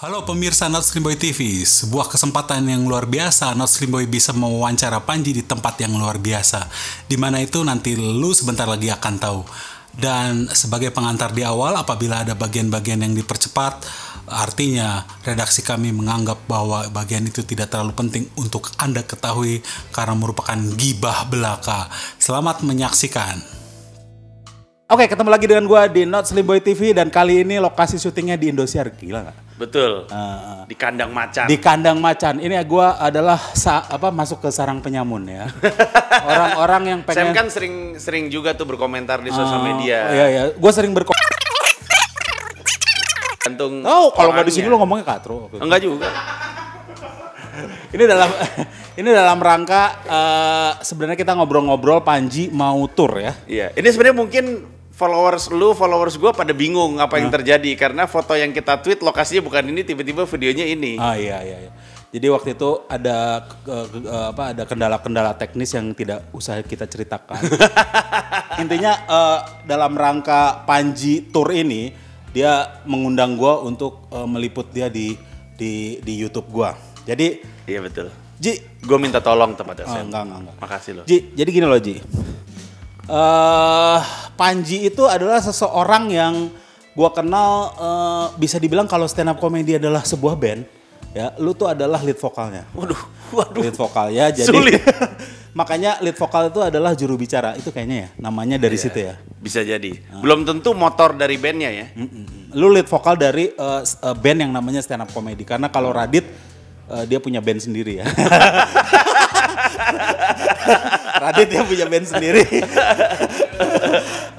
Halo pemirsa Not Slim Boy TV, sebuah kesempatan yang luar biasa. Not Slim Boy bisa mewawancara Panji di tempat yang luar biasa. Dimana itu nanti lu sebentar lagi akan tahu. Dan sebagai pengantar di awal, apabila ada bagian-bagian yang dipercepat, artinya redaksi kami menganggap bahwa bagian itu tidak terlalu penting untuk Anda ketahui karena merupakan gibah belaka. Selamat menyaksikan. Oke, ketemu lagi dengan gue di Not Slim Boy TV dan kali ini lokasi syutingnya di Indosiar. Gila nggak? Betul. Di kandang macan. Di kandang macan. Ini gue adalah masuk ke sarang penyamun ya. Orang-orang yang pengen. Sam kan sering juga tuh berkomentar di sosial media. Iya iya. Gue sering Gantung. Oh, kalau nggak di sini lo ngomongnya katro. Enggak juga. Ini dalam rangka sebenarnya kita ngobrol-ngobrol Panji mau tour ya. Iya. Ini sebenarnya mungkin followers gue pada bingung apa yang terjadi karena foto yang kita tweet lokasinya bukan ini, tiba-tiba videonya ini. Ah iya. Jadi waktu itu ada ada kendala-kendala teknis yang tidak usah kita ceritakan. Intinya dalam rangka Panji tour ini dia mengundang gue untuk meliput dia di YouTube gue. Jadi iya betul. Ji, gue minta tolong tepatnya. Enggak. Makasih loh. Ji, jadi gini loh Ji. Panji itu adalah seseorang yang gua kenal bisa dibilang kalau stand up comedy adalah sebuah band, ya, lu tuh adalah lead vokalnya. Waduh. Lead vokalnya jadi Sulit. makanya lead vokal itu adalah juru bicara. Itu kayaknya ya, namanya dari situ ya. Bisa jadi. Belum tentu motor dari bandnya ya. Lu lead vokal dari band yang namanya stand up comedy karena kalau Radit dia punya band sendiri ya. Radit dia punya band sendiri.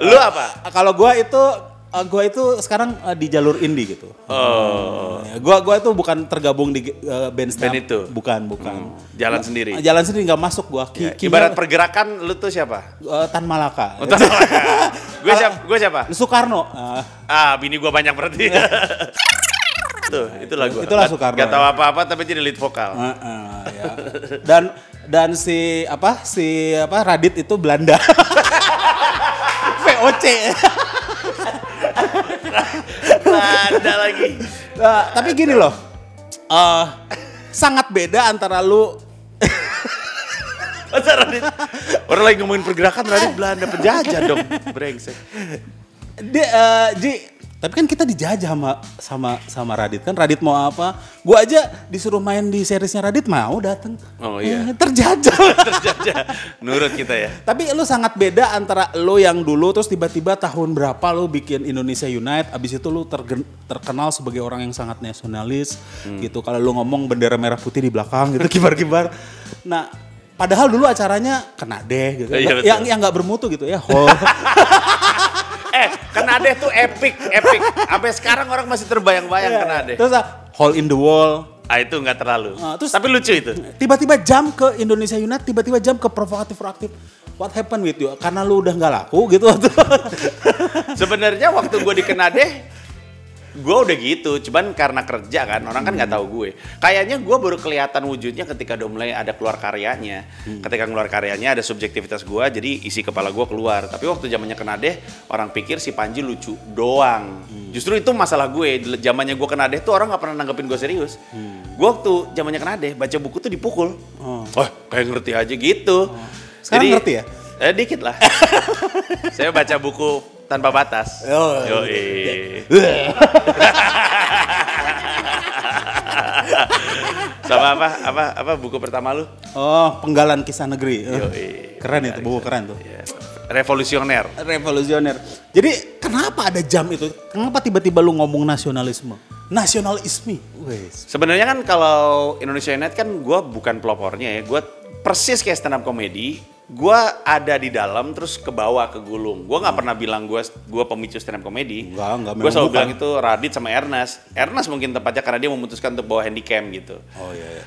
Lu apa? Kalau gua itu sekarang di jalur indie gitu. Oh. Gua itu bukan tergabung di band stand itu? Bukan. Jalan sendiri. Jalan sendiri nggak masuk gua. Ibarat pergerakan lu tuh siapa? Tan Malaka. Oh, Tan Malaka. Gue siapa? Soekarno. Bini gua banyak berarti. Itulah gue. Itulah Soekarno. Gak tahu apa-apa tapi jadi lead vokal. Ya. Dan si Radit itu Belanda. VOC. Belanda lagi. Tapi gini loh. Sangat beda antara lu. Masa Radit? Orang lagi ngomongin pergerakan Radit Belanda penjajah dong. Brengsek. Tapi kan kita dijajah sama Radit kan. Radit mau apa? Gua aja disuruh main di seriesnya Radit mau dateng. Oh iya. Terjajah. Nurut kita ya. Tapi lu sangat beda antara lu yang dulu terus tiba-tiba tahun berapa lu bikin Indonesia Unite. Abis itu lu terkenal sebagai orang yang sangat nasionalis gitu. Kalau lu ngomong bendera merah putih di belakang gitu kibar-kibar. Nah, padahal dulu acaranya kena deh gitu. Iya, yang nggak bermutu gitu ya. Kenadeh tuh epic. Sampai sekarang orang masih terbayang-bayang Kenadeh. Terus Hole in the Wall. Itu nggak terlalu. Terus, tapi lucu itu. Tiba-tiba jam ke Indonesia United, tiba-tiba jam ke Provokatif Proaktif. What happened with you? Karena lu udah nggak laku gitu. Sebenarnya waktu gue di Kenadeh, gue udah gitu. Cuman karena kerja kan, orang kan nggak tahu gue. Kayaknya gue baru kelihatan wujudnya ketika udah mulai ada keluar karyanya. Ketika keluar karyanya ada subjektivitas gue, jadi isi kepala gue keluar. Tapi waktu zamannya Kenadeh, orang pikir si Panji lucu doang. Justru itu masalah gue. Zamannya gue Kenadeh tuh orang nggak pernah nanggepin gue serius. Gue waktu zamannya Kenadeh baca buku tuh dipukul. Kayak ngerti aja gitu. Sekarang jadi, ngerti ya? Dikit lah. Saya baca buku tanpa batas. Sama apa buku pertama lu? Penggalan Kisah Negeri. Keren itu, buku keren tuh. Revolusioner. Jadi kenapa ada jam itu? Kenapa tiba-tiba lu ngomong nasionalisme? Nasionalisme. Sebenarnya kan kalau Indonesia United kan gue bukan pelopornya ya. Gue persis kayak stand up comedy. Gue ada di dalam terus ke bawah ke gulung. Gue nggak pernah bilang gue pemicu stand up comedy. Enggak. Gue selalu bilang itu Radit sama Ernest. Ernest mungkin tepatnya karena dia memutuskan untuk bawa handycam gitu. Oh iya.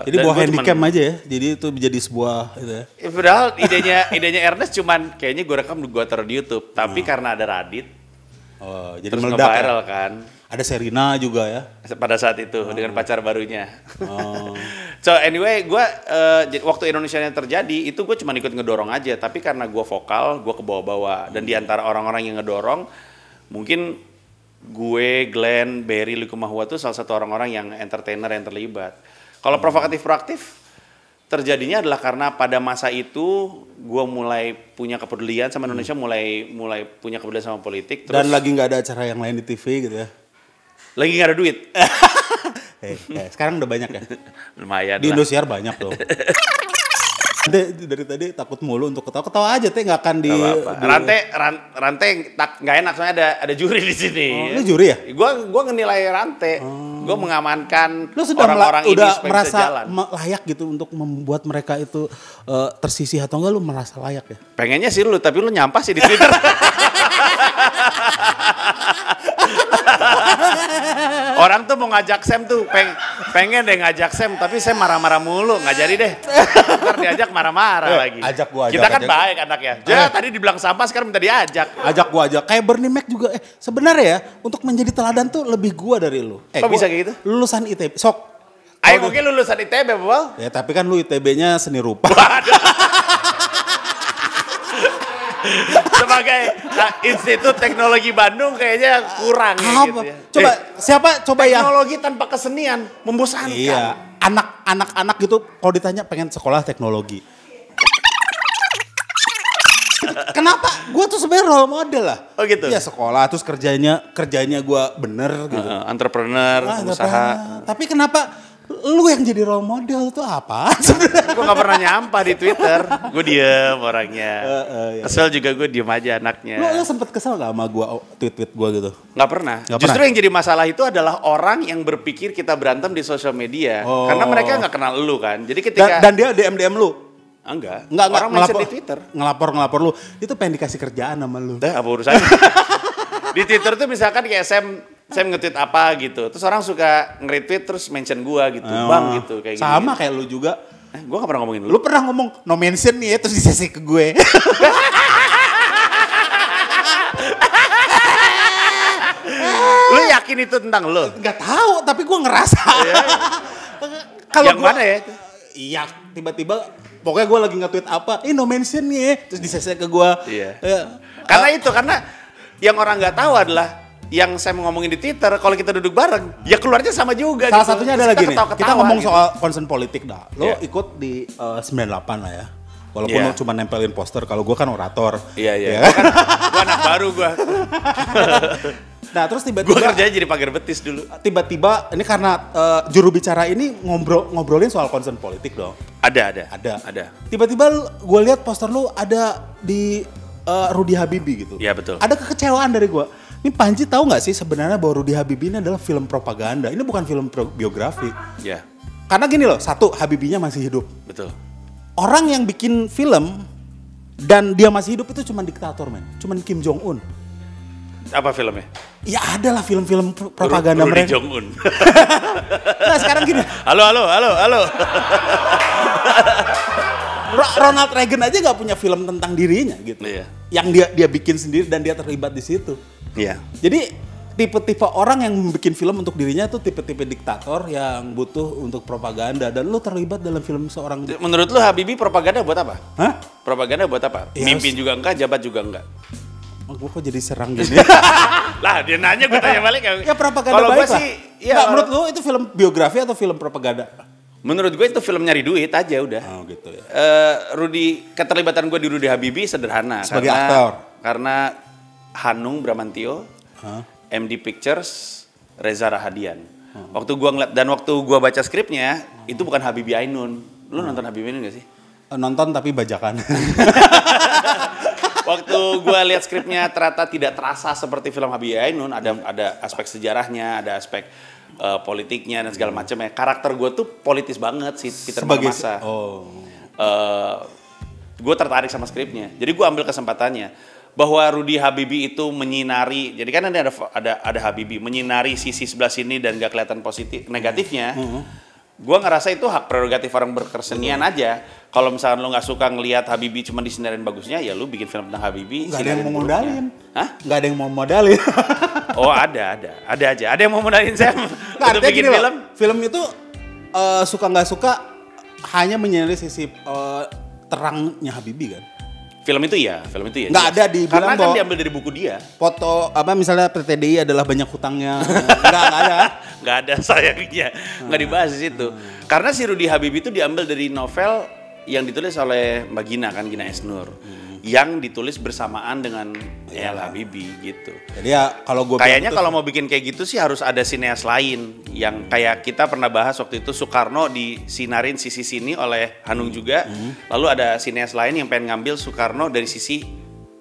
Jadi bawa handycam aja ya. Jadi itu menjadi sebuah itu ya. Padahal idenya Ernest cuman kayaknya gue rekam gue taruh di YouTube. Tapi karena ada Radit. Jadi terus meledak viral ya? kan. Ada Serina juga ya. Pada saat itu dengan pacar barunya. So anyway, gue waktu Indonesia yang terjadi itu gue cuma ikut ngedorong aja. Tapi karena gue vokal, gue ke bawah-bawah. Dan di antara orang-orang yang ngedorong, mungkin gue, Glenn, Barry, Likumahua tuh salah satu orang-orang yang entertainer yang terlibat. Kalau provokatif-proaktif terjadinya adalah karena pada masa itu gue mulai punya kepedulian sama Indonesia, mulai punya kepedulian sama politik. Dan lagi nggak ada acara yang lain di TV gitu ya? Lagi nggak ada duit. Sekarang udah banyak ya? Lumayan Di lah. Indosiar banyak loh. Dari tadi takut mulu untuk ketawa aja teh nggak akan di. Gak apa-apa. Rantai nggak enak soalnya ada juri di sini. Lu juri ya? Gua ngenilai Rantai. Gua mengamankan Lu sudah orang-orang ini udah supaya bisa merasa jalan. layak gitu untuk membuat mereka itu tersisih atau enggak lu merasa layak ya? Pengennya sih lu, tapi lu nyampah sih di Twitter. Orang tuh mau ngajak Sam tuh, pengen deh ngajak Sam, tapi Sam marah-marah mulu, nggak jadi deh. Ntar diajak marah-marah lagi. Ajak gua, Kita kan ajak. baik anaknya. Tadi dibilang sampah, sekarang minta diajak. Ajak gua aja. Kayak Bernie Mac juga. Sebenarnya ya untuk menjadi teladan tuh lebih gua dari lu. Kok bisa kayak gitu? Lulusan ITB. Sok. Ayo mungkin lulusan ITB, Bol. Ya tapi kan lu ITB-nya seni rupa. Sebagai Institut Teknologi Bandung kayaknya kurang ya Apa? gitu ya. Coba siapa coba ya? Teknologi tanpa kesenian membosankan. Iya, anak-anak gitu kalau ditanya pengen sekolah teknologi. Kenapa? Gue tuh sebenarnya role model lah. Oh gitu? Iya sekolah terus kerjanya gue bener gitu. Entrepreneur, pengusaha. Tapi kenapa lu yang jadi role model tuh apa sebenarnya? Gue gak pernah nyampah di Twitter. Gue diem orangnya. Iya. Kesel juga gue diem aja anaknya. Lu sempet kesel gak sama gue tweet gue gitu? Gak pernah. Justru yang jadi masalah itu adalah orang yang berpikir kita berantem di sosial media. Oh. Karena mereka gak kenal lu kan. Jadi ketika... Dan dia DM lu? Enggak. Enggak Orang mention di Twitter. Ngelapor lu. Itu pengen dikasih kerjaan sama lu. Apa urusannya? Di Twitter tuh misalkan kayak Sam nge-tweet apa gitu. Terus orang suka nge-retweet terus mention gua gitu. Bang gitu kayak gitu. Sama kayak lu juga. Gua gak pernah ngomongin lu. Lu pernah ngomong no mention nih ya terus di CC ke gue. Lu yakin itu tentang lu? Gak tahu tapi gue ngerasa. Kalau yang mana ya? Iya tiba-tiba pokoknya gue lagi nge-tweet apa. No mention nih ya. Terus di CC ke gue. Iya. Karena yang orang gak tahu adalah yang saya ngomongin di Twitter, kalau kita duduk bareng, ya keluarnya sama juga. Salah gitu. satunya adalah gini, kita ngomong gitu. soal concern politik dah. Lo Yeah. ikut di 98 lah ya. Walaupun Yeah. lo cuma nempelin poster, kalau gue kan orator. Iya. Gua anak baru gua. Nah terus Gua tiba-tiba kerjanya jadi pagar betis dulu. tiba-tiba ini karena juru bicara ini ngobrolin soal concern politik dong. Ada. Tiba-tiba gue lihat poster lu ada di Rudy Habibie gitu. Iya betul. Ada kekecewaan dari gue. Ini Panji tahu nggak sih sebenarnya bahwa Rudy Habibie ini adalah film propaganda. Ini bukan film biografi. Ya, Karena gini loh, satu Habibie-nya masih hidup. betul. Orang yang bikin film dan dia masih hidup itu cuma diktator men. Cuman Kim Jong Un. Apa filmnya? Ya ada lah film-film propaganda Rudy mereka. Jong Un. Nah sekarang gini. Halo. Ronald Reagan aja nggak punya film tentang dirinya gitu. Iya. Yang dia bikin sendiri dan dia terlibat di situ. Iya. Jadi tipe-tipe orang yang bikin film untuk dirinya tuh tipe-tipe diktator yang butuh untuk propaganda dan lu terlibat dalam film seorang. Menurut lu Habibie propaganda buat apa? Hah? Propaganda buat apa? Ya, Mimpin juga enggak, jabat juga enggak. Gue kok jadi serang gini? Lah dia nanya gue tanya balik. Ya propaganda Kalau baik gue lah. sih, ya. Nggak, menurut lu itu film biografi atau film propaganda? Menurut gue itu film nyari duit aja udah. Oh gitu ya. Keterlibatan gue di Rudy Habibie sederhana. Sebagai aktor. Karena Hanung Bramantio, MD Pictures, Reza Rahadian. Waktu gua baca skripnya, itu bukan Habibie Ainun. Lu nonton Habibie Ainun gak sih? Nonton tapi bajakan. Waktu gua lihat skripnya ternyata tidak terasa seperti film Habibie Ainun, ada aspek sejarahnya, ada aspek politiknya dan segala macam ya. Karakter gua tuh politis banget sih, Peter Bangmasa. Gue tertarik sama skripnya. Jadi gue ambil kesempatannya bahwa Rudy Habibie itu menyinari. Jadi kan ada Habibie menyinari sisi sebelah sini dan gak kelihatan negatifnya. Gue ngerasa itu hak prerogatif orang berkesenian aja. Kalau misalkan lo nggak suka ngelihat Habibie cuma disinarin bagusnya, ya lo bikin film tentang Habibie. Gak ada yang mau modalin. Hah? Gak ada yang mau modalin. Oh ada aja. Ada yang mau modalin saya untuk bikin film. Film itu suka nggak suka hanya menyinari sisi terangnya Habibie kan. Film itu ya. Nggak ada dibilang karena kan bahwa- diambil dari buku dia. Foto apa misalnya PTDI adalah banyak hutangnya. Nggak ada. Nggak ada sayangnya, nggak dibahas di situ. Karena si Rudy Habibie itu diambil dari novel yang ditulis oleh Mbak Gina kan, Gina Esnur, yang ditulis bersamaan dengan El Habibie gitu. Jadi ya kalau gue Kayaknya kalau mau bikin kayak gitu sih harus ada sineas lain yang kayak kita pernah bahas waktu itu, Soekarno disinarin sisi sini oleh Hanung juga, lalu ada sineas lain yang pengen ngambil Soekarno dari sisi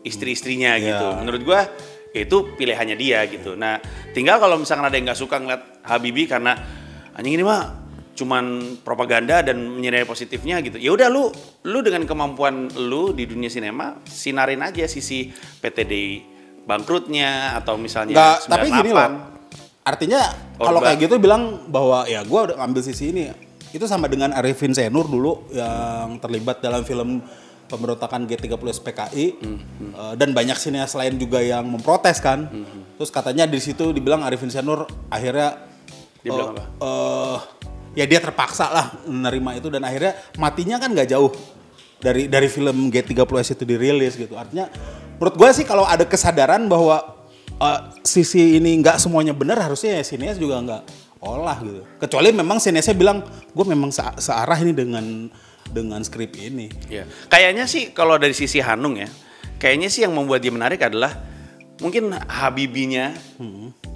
istri-istrinya gitu. Menurut gua itu pilihannya dia gitu. Nah, tinggal kalau misalkan ada yang nggak suka ngeliat Habibie karena anjing ini mah cuman propaganda dan menyinari positifnya gitu. Ya udah lu dengan kemampuan lu di dunia sinema sinarin aja sisi PTDI bangkrutnya atau misalnya nggak, 98. tapi gini loh. Artinya kalau kayak gitu bilang bahwa ya gue udah ngambil sisi ini. Itu sama dengan Arifin Senur dulu yang terlibat dalam film pemberontakan G30 SPKI dan banyak sineas lain juga yang memprotes kan. Terus katanya di situ dibilang Arifin Senur akhirnya Dibilang apa? Ya dia terpaksa lah menerima itu dan akhirnya matinya kan nggak jauh dari film G30S itu dirilis gitu. Artinya menurut gue sih kalau ada kesadaran bahwa sisi ini nggak semuanya benar, harusnya ya sineas juga nggak olah gitu. Kecuali memang sineasnya bilang gue memang searah ini dengan skrip ini. Ya. Kayaknya sih kalau dari sisi Hanung ya, kayaknya sih yang membuat dia menarik adalah mungkin Habibinya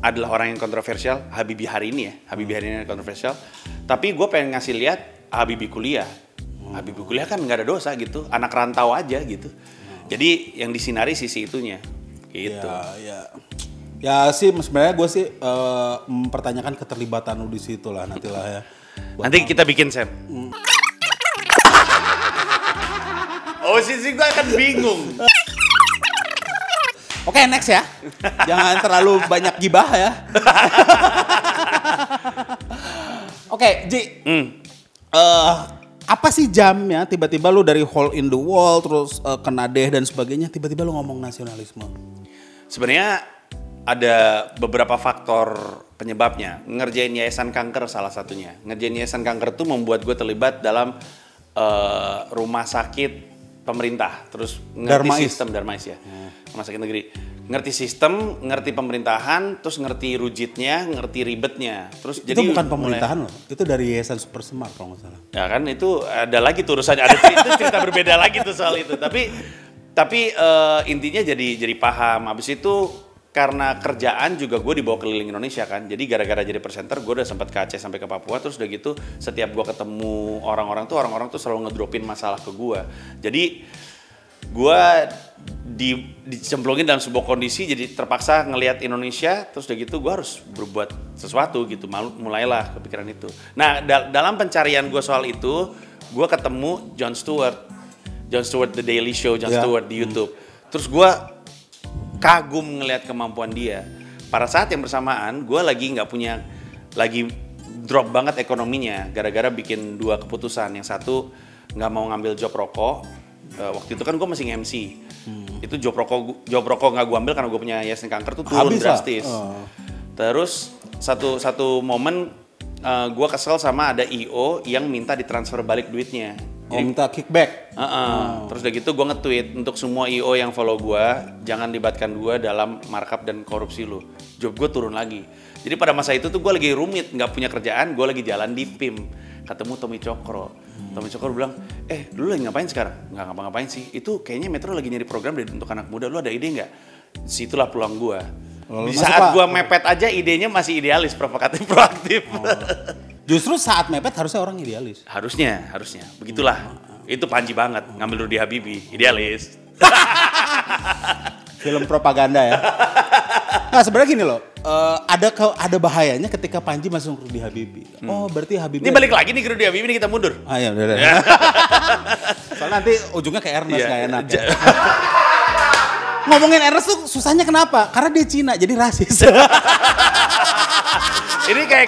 adalah orang yang kontroversial. Habibie hari ini ya, Habibie hari ini kontroversial. Tapi gue pengen ngasih lihat Habibie kuliah. Habibie kuliah kan nggak ada dosa gitu, anak rantau aja gitu. Jadi yang disinari sisi itunya, gitu. Ya sih sebenarnya gue sih mempertanyakan keterlibatan lu di situ lah nantilah ya. Nanti kita bikin Sam. Oh sisi gue akan bingung. Oke, next ya. Jangan terlalu banyak gibah ya. Oke, Ji. Apa sih jamnya tiba-tiba lu dari hole in the wall terus kena deh dan sebagainya tiba-tiba lu ngomong nasionalisme? Sebenarnya ada beberapa faktor penyebabnya. Ngerjain yayasan kanker salah satunya. Ngerjain yayasan kanker tuh membuat gue terlibat dalam rumah sakit pemerintah. Terus ngerti sistem Darmais ya. Rumah sakit negeri. Ngerti sistem, ngerti pemerintahan, terus ngerti rujitnya, ngerti ribetnya. Terus Itu jadi bukan pemerintahan loh. Itu dari Yayasan Super Smart kalau nggak salah. Ya kan itu ada lagi tuh urusannya, ada cerita berbeda lagi tuh soal itu. Tapi intinya jadi paham. Habis itu karena kerjaan juga gue dibawa keliling Indonesia kan. Jadi gara-gara jadi presenter gue udah sempat ke Aceh sampai ke Papua. Terus udah gitu setiap gue ketemu orang-orang tuh selalu ngedropin masalah ke gue. Jadi gue dicemplungin dalam sebuah kondisi jadi terpaksa ngelihat Indonesia. Terus udah gitu gue harus berbuat sesuatu gitu. Mulailah kepikiran itu. Nah dalam pencarian gue soal itu gue ketemu Jon Stewart The Daily Show, Jon Stewart di YouTube. Terus gue kagum ngelihat kemampuan dia. Pada saat yang bersamaan, gue lagi drop banget ekonominya gara-gara bikin dua keputusan. Yang satu nggak mau ngambil job rokok. Waktu itu kan gue masih MC. Itu job rokok nggak gue ambil karena gue punya yayasan kanker tuh turun drastis. Terus satu momen gue kesel sama ada IO yang minta ditransfer balik duitnya. Jadi, minta kickback. Terus udah gitu gue nge-tweet untuk semua IO yang follow gue, jangan libatkan gue dalam markup dan korupsi lu. Job gue turun lagi. Jadi pada masa itu tuh gue lagi rumit, nggak punya kerjaan, gue lagi jalan di PIM. Ketemu Tommy Cokro. Tommy Cokro bilang, dulu lagi ngapain sekarang? Nggak ngapa-ngapain sih. Itu kayaknya Metro lagi nyari program untuk anak muda, lu ada ide nggak? Situlah peluang gue. Di saat gue mepet aja idenya masih idealis, provokatif, proaktif. Justru saat mepet harusnya orang idealis. Harusnya. Begitulah. Itu Panji banget, ngambil Rudy Habibie, idealis. Film propaganda ya. Nah sebenarnya gini loh, ada bahayanya ketika Panji masuk Rudy Habibie. Oh berarti Habibie. Ini balik lagi nih ke Rudy Habibie, ini kita mundur. Iya udah. Soalnya nanti ujungnya ke Ernest nggak enak. Ya. Ngomongin Ernest tuh susahnya kenapa? Karena dia Cina, jadi rasis. Ini kayak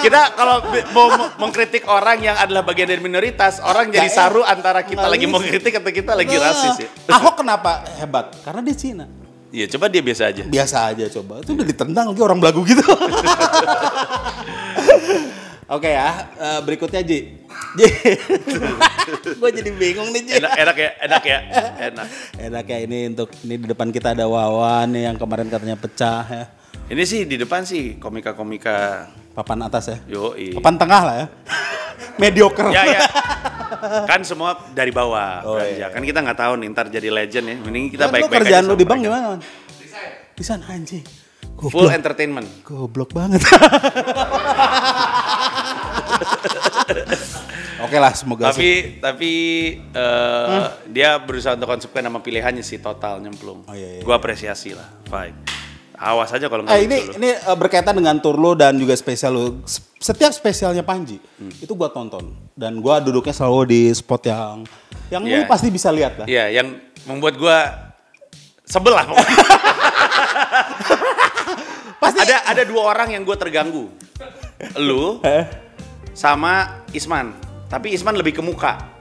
kita kalau mau mengkritik orang yang adalah bagian dari minoritas, orang jadi saru antara kita lagi mau kritik atau kita lagi rasis ya. Ahok kenapa hebat? Karena dia Cina. Iya, coba dia biasa aja. Biasa aja coba. Itu udah ditendang lagi orang belagu gitu. Oke ya, berikutnya Ji. Ji. Gue jadi bingung nih Ji. Enak ya. Enak ya ini di depan kita ada Wawan nih yang kemarin katanya pecah ya. Ini sih di depan sih komika-komika. Papan atas ya. Yoi. Papan tengah lah ya. Mediocre. Ya. Kan semua dari bawah. Oh, belanja. iya. Kan kita nggak tahu nih ntar jadi legend ya. Mending kita Kan baik-baik kerjaan aja lu sama di bank mereka. gimana? Desain anjing. Full entertainment. Goblok banget. Oke lah, semoga Tapi dia berusaha untuk konsekuen sama pilihannya sih total nyemplung. Oh, iya. Gua apresiasi lah. Fine. Awas aja kalau nggak lucu lu. ini berkaitan dengan tour lo dan juga spesial lo. Setiap spesialnya Panji itu gua tonton dan gua duduknya selalu di spot yang lu Iya. pasti bisa lihat lah. Iya, yang membuat gua sebel lah pokoknya. Pasti ada dua orang yang gua terganggu. Lu sama Isman. Tapi Isman lebih ke muka.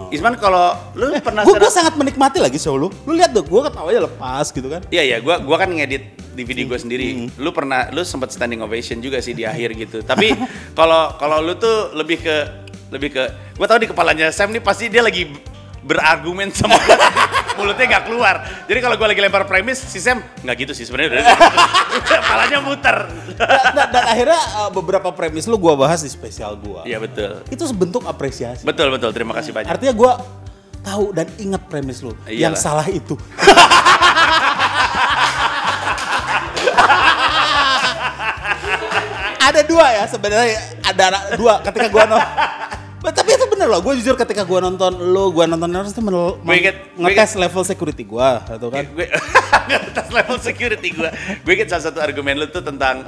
Isman kalau lu pernah Gue sangat menikmati lagi show lu. Lu lihat dong, gue ketawanya lepas gitu kan. Iya, gua kan ngedit DVD gue sendiri. Lu sempat standing ovation juga sih di akhir gitu. Tapi kalau lu tuh lebih ke gua tahu di kepalanya Sam nih pasti dia lagi berargumen sama gua. Mulutnya nggak keluar. Jadi kalau gua lagi lempar premis si Sam nggak gitu sih sebenarnya. Kepalanya muter. Dan akhirnya beberapa premis lu gue bahas di spesial gue. Iya betul. Itu sebentuk apresiasi. Betul. Terima kasih banyak. Artinya gue tahu dan ingat premis lu. Iyalah. Yang salah itu. Ada dua ya sebenarnya, ada dua ketika gue nonton. Tapi itu bener loh, gue jujur ketika gue nonton harus itu ngetes level security gue, gitu kan? Gue ngetes level security gue. Gue inget salah satu argumen lu tuh tentang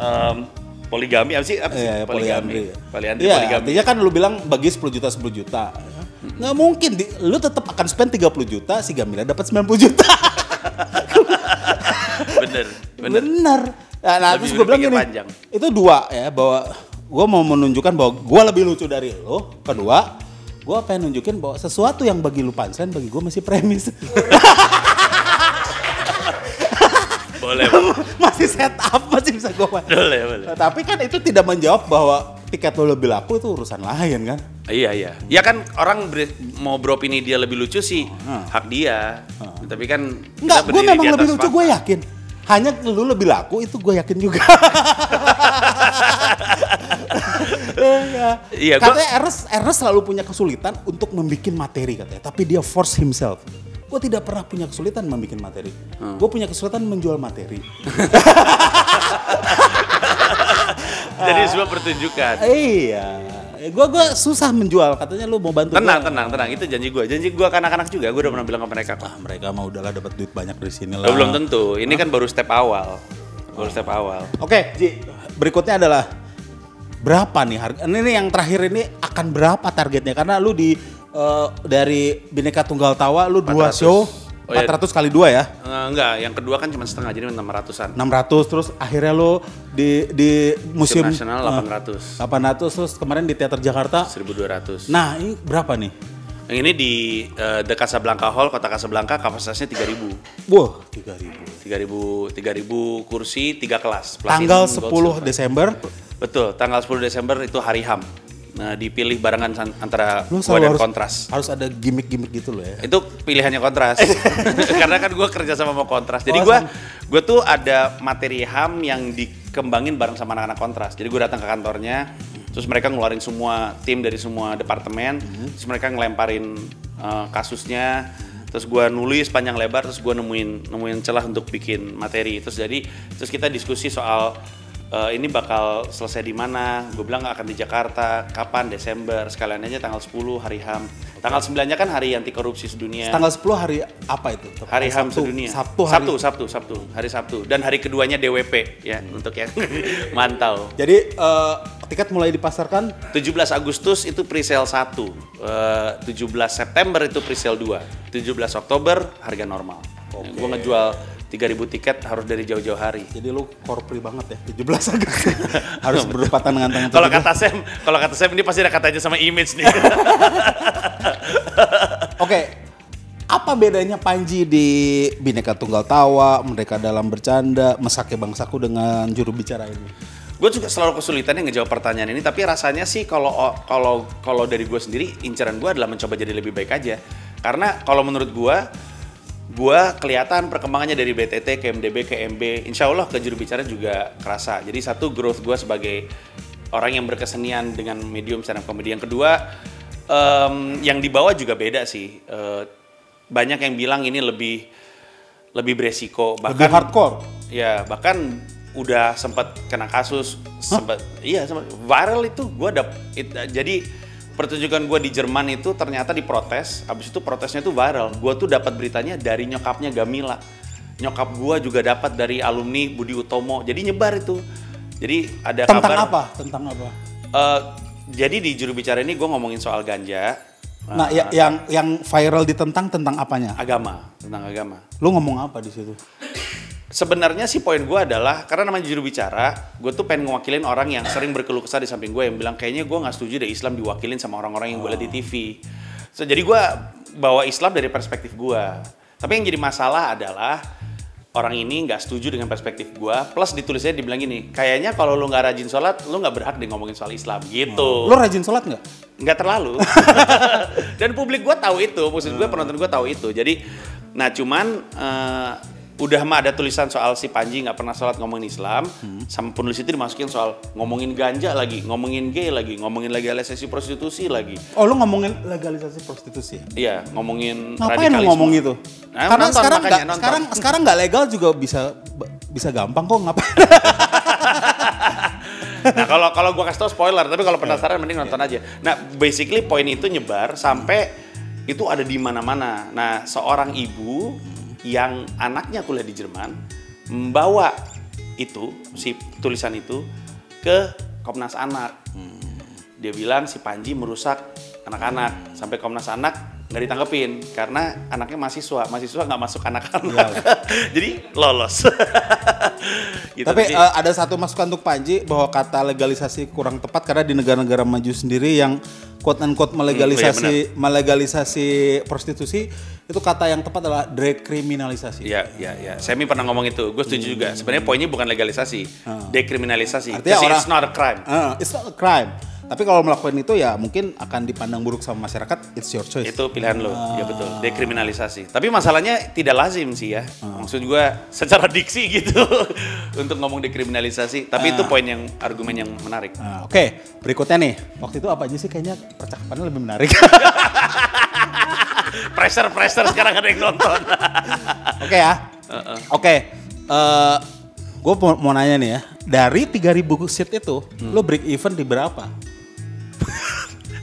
poligami apa sih? Iya, Poligami. Iya, artinya kan lu bilang bagi 10 juta 10 juta. Nggak mungkin, lu tetap akan spend 30 juta, si Gamila dapat 90 juta. Bener. Nah, terus gue bilang gini, panjang. itu dua ya, bahwa gue mau menunjukkan bahwa gue lebih lucu dari lo. Kedua, gue pengen nunjukin bahwa sesuatu yang bagi lu punchline, bagi gue masih premis. Boleh. Masih setup, masih bisa gue main. Boleh. Nah, tapi kan itu tidak menjawab bahwa tiket lo lebih laku itu urusan lain kan. Iya. Ya kan orang mau beropini dia lebih lucu sih, hak dia. Tapi kan Enggak, kita gue berdiri memang di lebih atas lucu, fakta. gue yakin. Hanya lu lebih laku itu gue yakin juga. Iya, Katanya Ernest selalu punya kesulitan untuk membuat materi katanya, tapi dia force himself. Gue tidak pernah punya kesulitan membuat materi. Gue punya kesulitan menjual materi. Jadi sebuah pertunjukan. Iya. Gue susah menjual, katanya lu mau bantu. Tenang. Itu janji gue ke anak-anak juga. Gue udah pernah bilang ke mereka kok. Mereka mah udahlah dapat duit banyak dari sini lah. Belum tentu. Ini kan baru step awal. Oke, Ji. Berikutnya adalah berapa nih harga? Ini yang terakhir ini akan berapa targetnya? Karena lu dari Bhinneka Tunggal Tawa lu 2 show. 400 kali 2 ya? Enggak, yang kedua kan cuma setengah, jadi 600-an. 600, terus akhirnya lo di Museum Nasional 800. 800, terus kemarin di Teater Jakarta 1.200. Nah, ini berapa nih? Yang ini di The Casablanca Hall, Kota Casablanca, kapasitasnya 3.000. Wah, 3.000. 3.000 kursi, 3 kelas. Tanggal Platinum, 10 Gold, Silver. Desember. Betul, tanggal 10 Desember itu hari HAM. Nah, dipilih barengan antara Lu gua dan selalu Kontras. harus ada gimmick-gimmick gitu loh ya. Itu pilihannya Kontras. Karena kan gue kerja sama Kontras. Jadi Oh, gue tuh ada materi HAM yang dikembangin bareng sama anak-anak Kontras. Jadi gue datang ke kantornya, terus mereka ngeluarin semua tim dari semua departemen, terus mereka ngelemparin kasusnya, terus gue nulis panjang lebar, terus gue nemuin celah untuk bikin materi. Terus kita diskusi soal ini bakal selesai di mana? Gue bilang akan di Jakarta. Kapan? Desember. Sekalian aja tanggal 10 hari HAM. Tanggal 9-nya kan hari anti korupsi sedunia. Tanggal 10 hari apa itu? Hari HAM sedunia. Sabtu. Hari Sabtu. Dan hari keduanya DWP ya untuk yang mantau. Jadi tiket mulai dipasarkan 17 Agustus itu presale 1. 17 September itu presale 2. 17 Oktober harga normal. Oke. Gue ngejual 3.000 tiket harus dari jauh-jauh hari. Jadi lu korpri banget ya, 17 Agustus. Harus berdepatan dengan tanggal 17. Kalau kata Sam ini pasti ada katanya sama image nih. Oke, apa bedanya Panji di Bhinneka Tunggal Tawa, Merdeka Dalam Bercanda, Mesake Bangsaku dengan juru bicara ini? Gue juga selalu kesulitan ngejawab pertanyaan ini, tapi rasanya sih kalau dari gue sendiri, inceran gue adalah mencoba jadi lebih baik aja. Karena kalau menurut gue kelihatan perkembangannya dari BTT ke MDB ke MB, insya Allah ke juru bicara juga kerasa. Jadi satu, growth gue sebagai orang yang berkesenian dengan medium stand up comedy. Yang kedua, yang dibawa juga beda sih. Banyak yang bilang ini lebih beresiko, bahkan lebih hardcore. Ya, bahkan udah sempat kena kasus, sempat viral itu jadi pertunjukan gue di Jerman itu ternyata diprotes, abis itu protesnya tuh viral. Gue tuh dapat beritanya dari nyokapnya Gamila, nyokap gue juga dapat dari alumni Budi Utomo, jadi nyebar itu. Jadi ada kabar tentang apa? Jadi di juru bicara ini gue ngomongin soal ganja. Nah, yang viral tentang apanya? Tentang agama. Lu ngomong apa di situ? Sebenarnya sih poin gue adalah, karena namanya juru bicara, gue tuh pengen ngewakilin orang yang sering berkeluh kesah di samping gue, yang bilang kayaknya gue gak setuju deh Islam diwakilin sama orang-orang yang gue liat di TV. Jadi gue bawa Islam dari perspektif gue. Tapi yang jadi masalah adalah orang ini gak setuju dengan perspektif gue, plus ditulisnya dibilang gini, kayaknya kalau lu gak rajin sholat, lu gak berhak deh ngomongin soal Islam gitu. Lu rajin sholat gak? Nggak terlalu. Dan publik gue tahu itu, maksud gue penonton gue tahu itu. Jadi, nah cuman udah mah ada tulisan soal si Panji nggak pernah sholat ngomongin Islam, sama penulis itu dimasukin soal ngomongin ganja lagi, ngomongin gay lagi, ngomongin legalisasi prostitusi lagi. Oh, lu ngomongin legalisasi prostitusi? Iya, ngomongin ngapain radikalisme. lu ngomong itu? Nah, karena nonton, sekarang nggak legal juga bisa gampang kok, ngapain? Nah, kalau gua kasih tau spoiler, tapi kalau penasaran mending nonton aja. Nah, basically poin itu nyebar sampai itu ada di mana-mana. Nah, seorang ibu yang anaknya kuliah di Jerman membawa itu, si tulisan itu ke Komnas Anak. Dia bilang si Panji merusak anak-anak, sampai Komnas Anak nggak ditanggepin karena anaknya mahasiswa nggak masuk anak-anak. Jadi lolos. Gitu. Tapi ada satu masukan untuk Panji bahwa kata legalisasi kurang tepat karena di negara-negara maju sendiri yang quote unquote melegalisasi prostitusi, itu kata yang tepat adalah dekriminalisasi. Iya. Semi pernah ngomong itu. Gue setuju juga. Sebenarnya poinnya bukan legalisasi, dekriminalisasi. Artinya it's not a crime. It's not a crime. Tapi kalau melakukan itu ya mungkin akan dipandang buruk sama masyarakat. It's your choice. Itu pilihan lo. Ya betul. Dekriminalisasi. Tapi masalahnya tidak lazim sih ya. Maksud gue secara diksi gitu untuk ngomong dekriminalisasi. Tapi itu argumen yang menarik. Oke. Berikutnya nih. Waktu itu apa aja sih, kayaknya percakapannya lebih menarik. Pressure sekarang ada yang nonton. Oke ya. Oke. Gue mau nanya nih ya. Dari 3.000 seat itu, lo break even di berapa?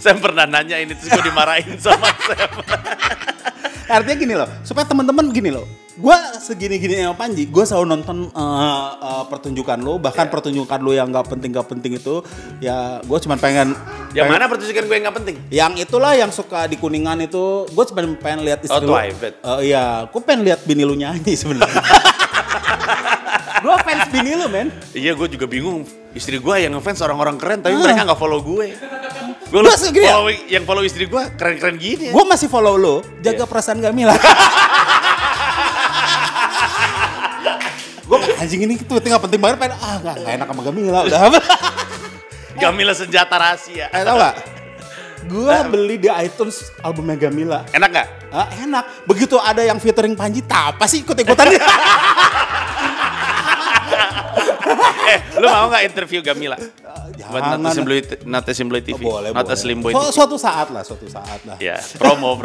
Saya pernah nanya ini terus gue dimarahin sama Sam. Artinya gini loh, supaya teman-teman gini loh. Gue segini-gini sama Panji, gue selalu nonton pertunjukan lo, bahkan pertunjukan lo yang gak penting itu, ya gue cuma pengen. Yang mana pertunjukan gue yang gak penting? Yang itulah yang suka di Kuningan itu, gue cuma pengen lihat istri lo. Iya, gue pengen lihat bini lo nyanyi sebenarnya. Gue fans bini lo, men. Iya, gue juga bingung. Istri gue yang ngefans orang-orang keren, tapi mereka gak follow gue. Gue yang follow istri gue keren-keren gini ya. Gue masih follow lo, jaga perasaan Gamila. Gue anjing ini tuh gak penting banget, gak enak sama Gamila udah. Gamila senjata rahasia. Tau gak? Gue beli di iTunes albumnya Gamila. Enak gak? Enak. Begitu ada yang featuring Panji, apa sih ikut-ikutan dia? Lu mau gak interview Gamila? Buat Not a Slim Boy TV. Boleh. Boy TV. Suatu saat lah. Ya, promo.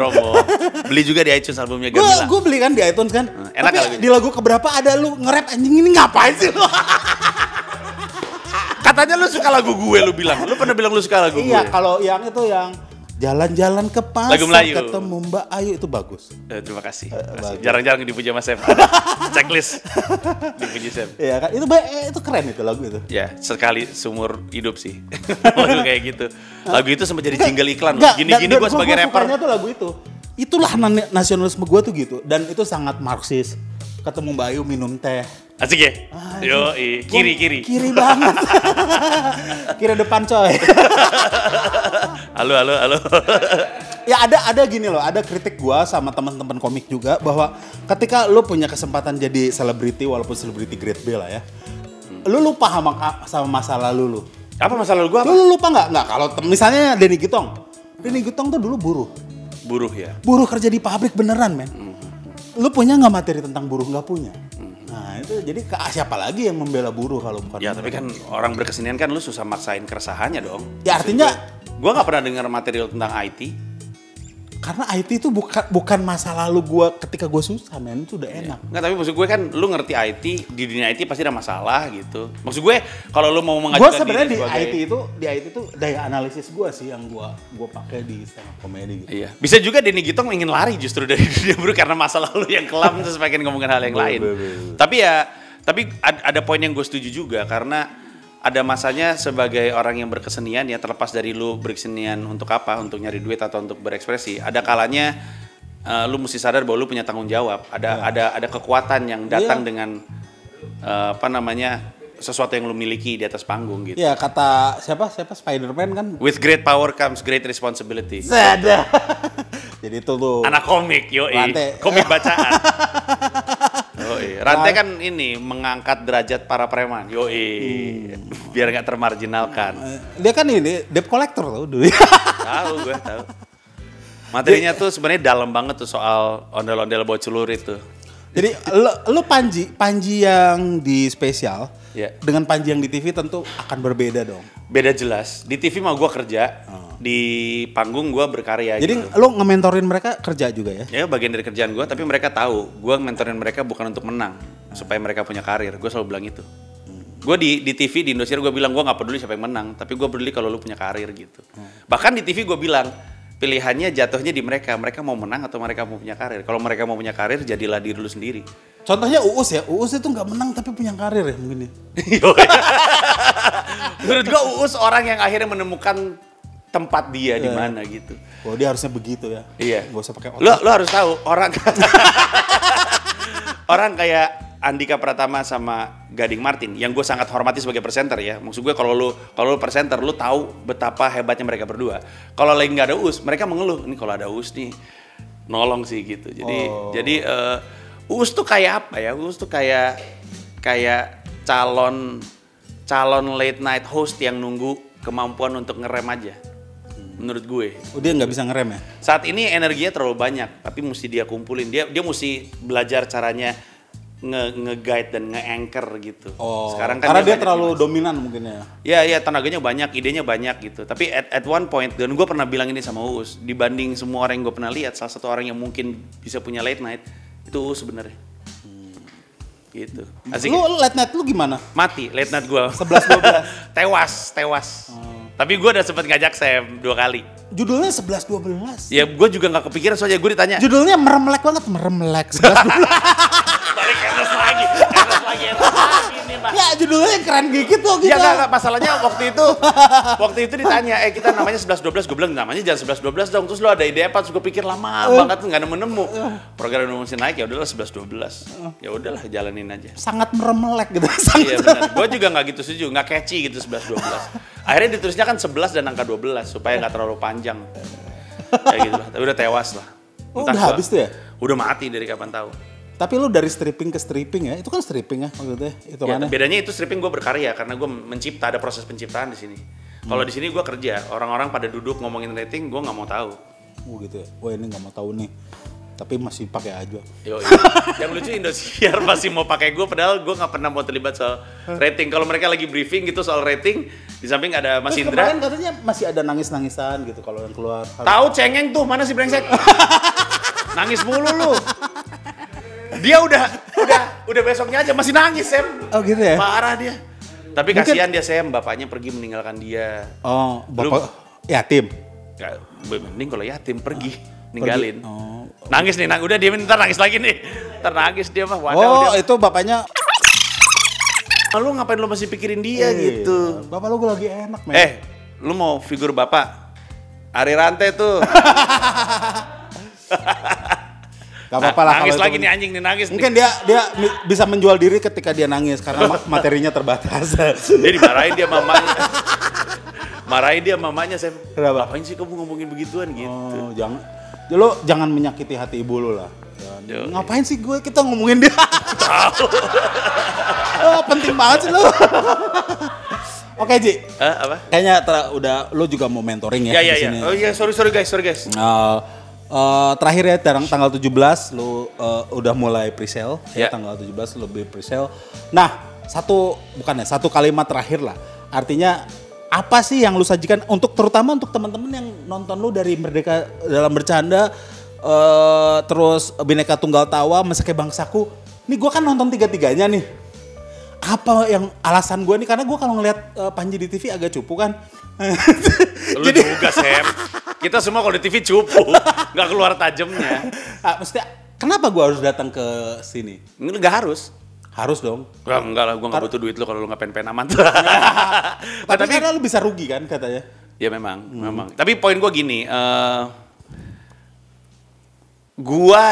Beli juga di iTunes albumnya Gamila. Gue beli kan di iTunes kan. Enak. Tapi di lagu keberapa ada lu nge-rap, anjing ini ngapain sih lu? Katanya lu suka lagu gue, lu bilang. Lu pernah bilang lu suka lagu gue. Iya, kalau yang itu yang jalan-jalan ke pasar lagu Melayu, ketemu Mbak Ayu, itu bagus. Terima kasih. Jarang-jarang dipuji sama Sam. Checklist dipuji Sam. Iya kan, itu keren itu lagu itu. Ya, sekali seumur hidup sih. Lagu kayak gitu. Lagu itu sempat jadi jingle iklan. Gini-gini gue sebagai rapper. Sukanya tuh lagu itu. Itulah nasionalisme gue tuh gitu. Dan itu sangat Marxis. Ketemu Mbak Ayu minum teh. Asik ya? Yo, kiri. Kiri banget. Kiri depan coy. Halo. Ya ada gini loh, ada kritik gua sama teman-teman komik juga bahwa ketika lo punya kesempatan jadi selebriti, walaupun selebriti grade B lah ya, Lu lupa sama masa lalu lu. Apa masa lalu gua apa? Lu lupa nggak kalau misalnya Denny Gitong. Denny Gitong tuh dulu buruh. Buruh ya. Buruh kerja di pabrik beneran, men. Lu punya nggak materi tentang buruh? Nggak punya. Nah itu jadi siapa lagi yang membela buruh kalau bukan? Ya tapi kan orang berkesenian kan lu susah maksain keresahannya dong. Ya artinya gua nggak pernah dengar material tentang IT. karena IT itu bukan masa lalu gua ketika gua susah, men. Itu udah enak. Nggak, tapi maksud gue kan lu ngerti IT, di dunia IT pasti ada masalah gitu. Maksud gue kalau lu mau Gua mengajukan sebenarnya di sebagai IT itu daya analisis gua sih yang gua pakai di stand up comedy gitu. Iya. Bisa juga Denny Gitong ingin lari justru dari dunia buruh karena masa lalu yang kelam terus pengen ngomongin hal yang lain. Tapi ada poin yang gue setuju juga karena ada masanya sebagai orang yang berkesenian ya terlepas dari lu berkesenian untuk apa, untuk nyari duit atau untuk berekspresi. Ada kalanya lu mesti sadar bahwa lu punya tanggung jawab. Ada kekuatan yang datang dengan sesuatu yang lu miliki di atas panggung gitu. Iya, kata siapa Spider-Man kan. With great power comes great responsibility. Ada. Jadi itu tuh. Anak komik, yoi. Rantai. Komik bacaan. Yoi. Rantai kan ini mengangkat derajat para preman. Yoi. Biar nggak termarginalkan. Dia kan ini debt collector tuh dulu. Gue tahu. Materinya tuh sebenarnya dalam banget tuh soal ondel-ondel bau celurit tuh. Jadi lo Panji yang di spesial dengan Panji yang di TV tentu akan berbeda dong. Beda jelas. Di TV mah gue kerja, di panggung gue berkarya. Jadi gitu. lo nge-mentorin mereka kerja juga ya? Ya bagian dari kerjaan gue, tapi mereka tahu gue mentorin mereka bukan untuk menang, supaya mereka punya karir. Gue selalu bilang itu. Gue di TV di Indosiar gue bilang gue nggak peduli siapa yang menang, tapi gue peduli kalau lo punya karir gitu. Bahkan di TV gue bilang pilihannya jatuhnya di mereka mau menang atau mereka mau punya karir. Kalau mereka mau punya karir, jadilah diri lu sendiri. Contohnya Uus ya, Uus itu nggak menang tapi punya karir ya mungkin ya. Menurut gue Uus orang yang akhirnya menemukan tempat dia di mana gitu. Oh dia harusnya begitu ya. Iya. Gak usah pakai otak. Lo harus tahu orang kayak Andika Pratama sama Gading Martin yang gue sangat hormati sebagai presenter ya. Maksud gue kalau lu presenter lu tahu betapa hebatnya mereka berdua. Kalau lagi nggak ada Uus, mereka mengeluh. Ini kalau ada Uus nih nolong sih gitu. Jadi Uus tuh kayak apa ya? Uus tuh kayak calon late night host yang nunggu kemampuan untuk ngerem aja. Menurut gue. Oh dia nggak bisa ngerem ya? Saat ini energinya terlalu banyak, tapi mesti dia kumpulin. Dia mesti belajar caranya nge-guide dan nge-anchor gitu. Oh, sekarang kan karena dia terlalu dominan mungkin ya. Ya tenaganya banyak, idenya banyak gitu. Tapi at one point, dan gue pernah bilang ini sama Uus, dibanding semua orang yang gue pernah lihat, salah satu orang yang mungkin bisa punya late night, itu Uus sebenarnya. Gitu. Asik. Lu late night lu gimana? Mati late night gue. 11-12. Tewas. Tapi gue udah sempet ngajak Sam 2 kali. Judulnya 11-12. Ya gue juga gak kepikiran soalnya gue ditanya. Judulnya meremelek banget, meremelek 11-12. Balik eros lagi ini Pak. Ya judulnya keren gitu. Ya enggak, masalahnya waktu itu ditanya, kita namanya 11-12, gue bilang namanya jangan 11-12 dong. Terus lo ada ide apa? Terus gue pikir lama banget nggak nemu. Program udah mesti naik ya udahlah 11-12. Ya udahlah jalanin aja. Sangat meremelek gitu. Iya benar. Gue juga nggak gitu setuju, nggak catchy gitu 11-12. Akhirnya ditulisnya kan 11 dan angka 12 supaya nggak terlalu panjang. Ya gitu lah. Tapi udah tewas lah. Oh, udah habis tuh ya? Udah mati dari kapan tahu. Tapi lu dari stripping ke stripping ya? Itu kan stripping ya maksudnya? Itu ya, mana? bedanya itu stripping gue berkarya karena gue mencipta, ada proses penciptaan di sini. Kalau di sini gue kerja, orang-orang pada duduk ngomongin rating, gue nggak mau tahu. Oh gitu ya? Wah ini nggak mau tahu nih. Tapi masih pakai aja. Yo, yang lucu Indosiar masih mau pakai gue, padahal gue nggak pernah mau terlibat soal rating. Kalau mereka lagi briefing gitu soal rating, di samping ada Mas Indra. Kemarin katanya masih ada nangis-nangisan gitu kalau yang keluar. Tahu cengeng tuh, mana sih brengsek? Nangis mulu lu. Dia udah besoknya aja masih nangis, Sam. Oh gitu ya? Parah dia. Tapi kasihan dia, Sam, bapaknya pergi meninggalkan dia. Oh, bapak yatim. Ya, mending kalau yatim pergi, ninggalin. Oh. Nangis nih, udah dia ntar nangis lagi nih. Ntar nangis dia mah. Wadah, itu bapaknya. Lu ngapain lu masih pikirin dia gitu? Bapak lu lagi enak, men. Lu mau figur bapak? Ari Rantai tuh. Gak apa-apa lah. Nangis lagi nih anjing nih, nangis. Mungkin dia bisa menjual diri ketika dia nangis karena materinya terbatas. Dia dimarahin dia mamanya. Marahin dia mamanya, Sam. Kenapa? Ngapain sih kamu ngomongin begituan gitu? Oh, jangan. Lo jangan menyakiti hati ibu lo lah. Yo. Ngapain sih kita ngomongin dia? Penting banget sih lo. Oke Ji. Apa? Kayaknya lo juga mau mentoring ya di sini. Oh iya, sorry guys. Terakhir ya tanggal 17 lo udah mulai pre-sale ya, tanggal 17 lo lebih pre-sale. Nah, satu kalimat terakhir lah. Artinya apa sih yang lu sajikan terutama untuk teman-teman yang nonton lu dari Merdeka Dalam Bercanda, terus Bhinneka Tunggal Tawa, Mesake Bangsaku. Nih gue kan nonton tiga-tiganya nih. Apa yang alasan gue nih, karena gue kalau ngeliat Panji di TV agak cupu kan. Lu juga Sam. Kita semua kalau di TV cupu, nggak keluar tajamnya. Maksudnya kenapa gue harus datang ke sini? Nggak harus. Harus dong. Enggak lah, gue nggak butuh duit lu kalau lu nggak pengen aman. Tapi karena lu bisa rugi kan katanya. Ya memang. Tapi poin gue gini, gue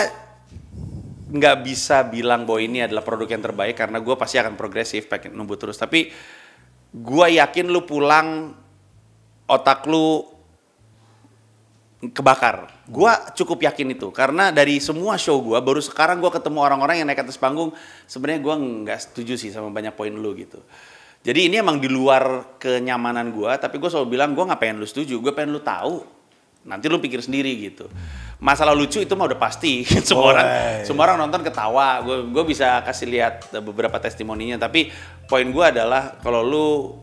nggak bisa bilang bahwa ini adalah produk yang terbaik karena gue pasti akan progresif, pengen nunggu terus. Tapi gue yakin lu pulang otak lu kebakar. Gue cukup yakin itu karena dari semua show gue baru sekarang gue ketemu orang-orang yang naik atas panggung. Sebenarnya gue nggak setuju sih sama banyak poin lu gitu. Jadi ini emang di luar kenyamanan gue, tapi gue selalu bilang gue nggak pengen lu setuju, gue pengen lu tahu. Nanti lu pikir sendiri gitu. Masalah lucu itu mah udah pasti. semua orang nonton ketawa. Gue bisa kasih lihat beberapa testimoninya. Tapi poin gue adalah kalau lu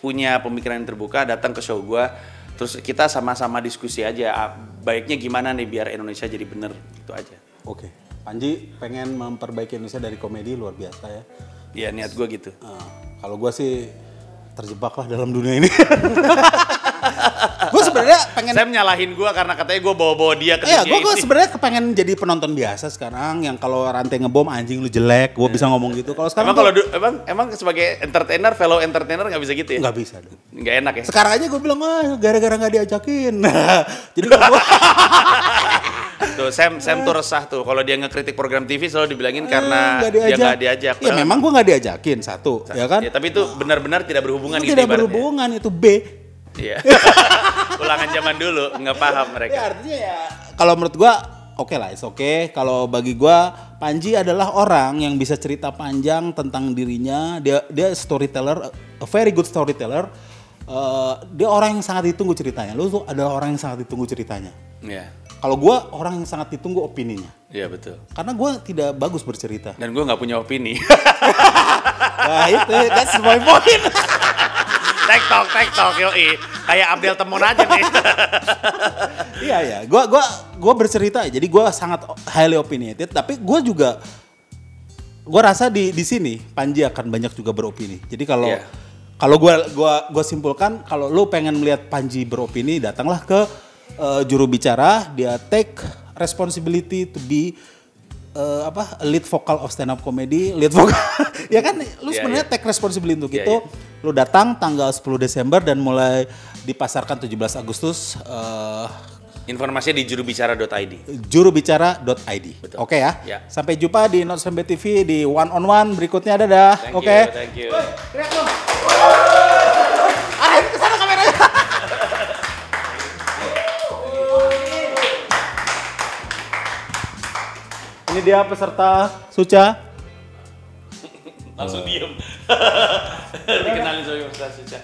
punya pemikiran yang terbuka, datang ke show gue, terus kita sama-sama diskusi aja. Baiknya gimana nih biar Indonesia jadi bener, itu aja. Oke. Panji pengen memperbaiki Indonesia dari komedi luar biasa ya. Iya, niat gue gitu. Kalau gue sih terjebak lah dalam dunia ini. Gue sebenarnya pengen. Saya nyalahin gue karena katanya gue bawa-bawa dia ke dunia ini. Gue sebenarnya kepengen jadi penonton biasa sekarang yang kalau rantai ngebom anjing lu jelek, gue bisa ngomong gitu. Kalau sekarang emang sebagai entertainer, fellow entertainer nggak bisa gitu ya? Nggak bisa dong. Nggak enak ya? Sekarang aja gue bilang gara-gara nggak diajakin. Jadi tuh Sam tuh resah tuh kalau dia ngekritik program TV selalu dibilangin karena dia nggak diajak. Ya memang gue nggak diajakin satu, ya kan? Ya, tapi itu benar-benar tidak berhubungan gitu. Tidak berhubungan, itu B. Iya. Ulangan zaman dulu, nggak paham mereka. Ya artinya ya, kalau menurut gua oke lah, it's okay. Kalau bagi gua Panji adalah orang yang bisa cerita panjang tentang dirinya. Dia storyteller, a very good storyteller. Dia orang yang sangat ditunggu ceritanya. Lu tuh adalah orang yang sangat ditunggu ceritanya. Iya. Kalau gua orang yang sangat ditunggu opininya. Iya betul. Karena gua tidak bagus bercerita. Dan gua nggak punya opini. Nah itu, that's my point. Tektok, yoi. Kayak Abdel Temon aja nih. Iya. Gua bercerita, jadi gua sangat highly opinionated. Tapi gua juga, gua rasa di sini Panji akan banyak juga beropini. Jadi kalau gua simpulkan, kalau lu pengen melihat Panji beropini, datanglah ke juru bicara. Dia take responsibility to be lead vocal of stand up comedy, lead vocal. Ya kan lu sebenarnya take responsibility untuk itu. Lu datang tanggal 10 Desember dan mulai dipasarkan 17 Agustus. Informasinya di jurubicara.id. Jurubicara.id. Oke ya? Sampai jumpa di Not Sampai TV di one on one berikutnya. Dadah. Oke. Thank you. Teriak dong. Arahin ke sana kameranya. Ini dia peserta Suca. Langsung diem. Dikenalin sebagai peserta Suca.